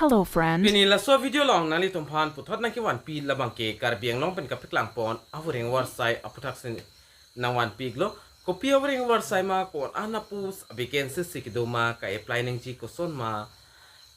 Hello friend. Pini la so video long nali tumphan puthot na ki wan pi labang ke Karbi Anglong pen kapik lang pon Voreng Avarsai APUTHAK sin na wan piglo kopi Voreng Avarsai ma kon anapus vacancy sikidoma ka apply ning ji ko son ma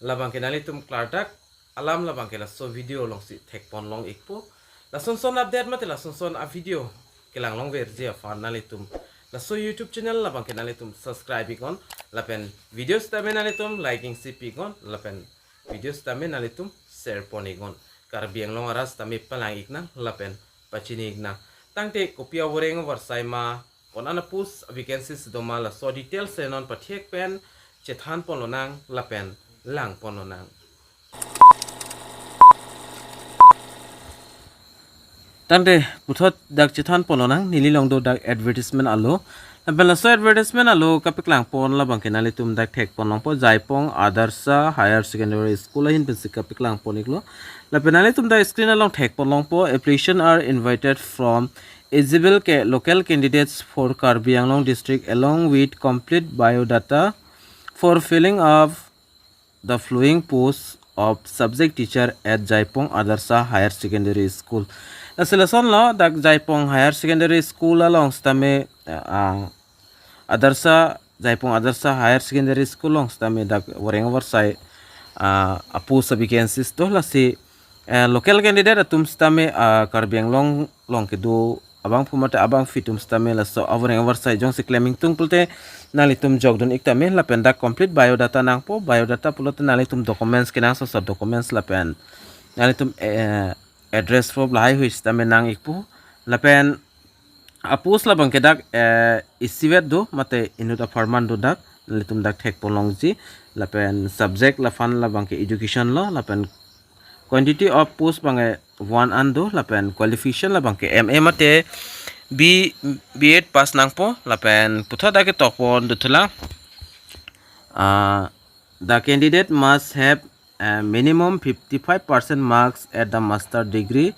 labang ke nali tum klardak alam labang ke la so video long si thek pon long ikpo la son update mate la son a video ke lang long ver je fan nali tum la so YouTube channel labang ke nali tum subscribe ikon la pen videos tamen nali tum liking si pikon la pen videos tamen nalitum share ponigon Karbi Anglong aras tami palang ikna lapen pachini ikna tangte kopia Voreng Avarsai ma onana pus vacancies doma la so details senon pathiek pen chethan pononang lapen lang pononang tangte puthot dak chethan pononang nili longdo dak advertisement alo Bela so advertisement alo kapik lang pon la bangke nali tum dak thek pon long po jaipong Adarsa Higher Secondary School hin pin kapik lang pon iklo la penali tum da screen along thek pon long po application are invited from eligible local candidates for Karbi Anglong district along with complete biodata for filling of the following posts of subject teacher at Jaipong Adarsa Higher Secondary School. La seleson lo dak Jaipong Higher Secondary School along stame Jaipong Adarsa Higher Secondary School long stame dak Voreng Avarsai apu vacancies to la si local candidate atum stame Karbi Anglong long kedu abang pumata abang fitum stame la so Voreng Avarsai jong si claiming tung pulte nalitum jogdon iktame la pen dak complete biodata nang po biodata pulte nalitum documents kinang so documents la pen nalitum address for lai hui stame nang ikpo la pen apus la bangke dak isivet do mate inut apartment do dak litum dak thek polong ji la pen subject la fan la bangke education lo la pen quantity of post bange one ando la pen qualification la bangke MA mate B8 pass nang po la pen putha dak tok pon dutula the candidate must have minimum 55% marks at the master degree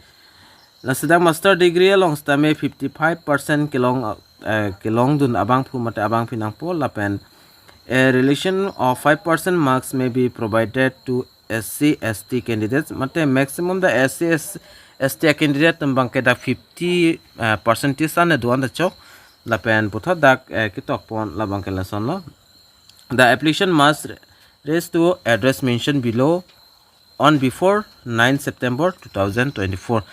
la sedang master degree along stame 55% kilong dun abang phu mate abang pinang po la pen a relation of 5% marks may be provided to SC/ST candidates mate maximum the SC/ST candidate tambang ke da 50% ane duan da chok la pen putha dak kitok pon la bang ke lesson lo the application must raise to address mentioned below on before 9 September 2024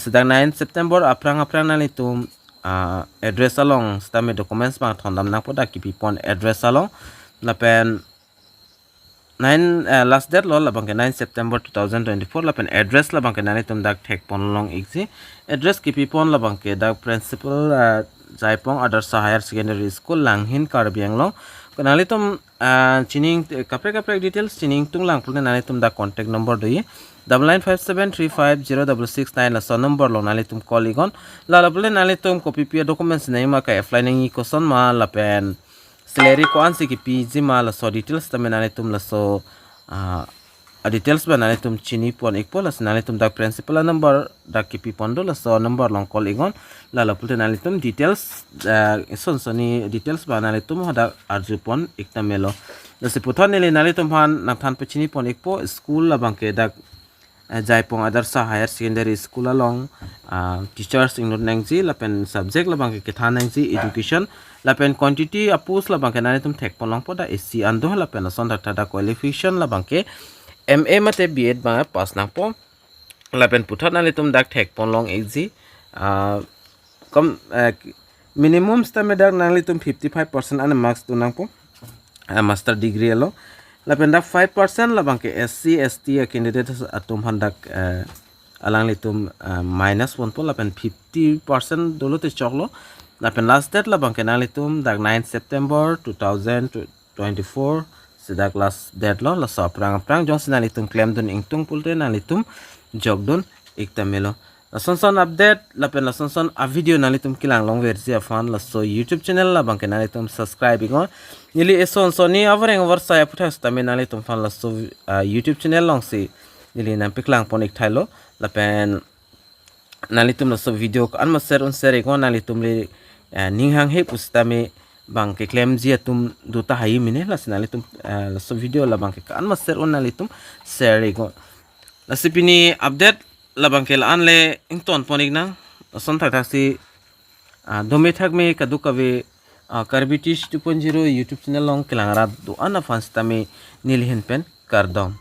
sedang 9 September aprang nali tum address along stame documents bang thondam nang poda kipi pon address along la pen 9 last date lo la bang 9 September 2024 la pen address la bang nali tum dak thek pon long exi address kipi pon la bang dak principal Jaipong Adarsa Higher Secondary School langhin Karbi Anglong nali tum chining kapre details chining tung lang pulte nali tum da contact number do ye 9957350669 la so number lo nali tum call igon la pulte nali tum copy pia documents nei ma ka apply ning ko son ma la pen salary ko ansi ki pg ma la so details tamen nali tum la so details ba nali tum chini pon ikpo la nali tum da principal number da kipi pondo la so number long call igon la pulte nali tum details soni details ba nali tum hoda arju pon iktamelo la se puthon nili nali tum han naphan pachini pon ikpo school la bangke dak Jaipong Adarsa Higher Secondary School along teachers ingnut nangji la pen subject la bangke kethan nangji education la pen quantity apus la bangke nali tum thek pon long poda SC ando la pen son dakta da qualification la bangke MA mate B8 ba pass nang po la pen puthot nali tum dak thek pon long exi minimum stame dak nali tum 55% ane marks tu nang po master degree lo la pen dak 5% la bangke SC/ST candidate atum handak alang litum -1 po la pen 50% dolo te choklo la pen last date la bangke nali tum dak 9 September 2024 sedak last date lo la so prang jong sinali tum claim dun ingtung pulte nali tum jogdun iktamelo la son update la pen la son a video nali tum kilang long versi afan la so YouTube channel la bangke nali tum subscribe ingon nili eson soni Voreng Avarsai APUTHAK stame nali tum fan la so YouTube channel long si nili nam piklang ponik thailo la pen nali tum la so video ko an ma share ingon nali tum li ninghang he pustame bang ke claim zia tum duta hai mine las nali tum so video la bang ke kan master on nali tum share go lasipini update la bang ke la anle ington ponik na son thak thak si dome thak me kadu kabe Karbi Tish 2.0 YouTube channel long kelangra do ana fans tame nilhin pen kardom.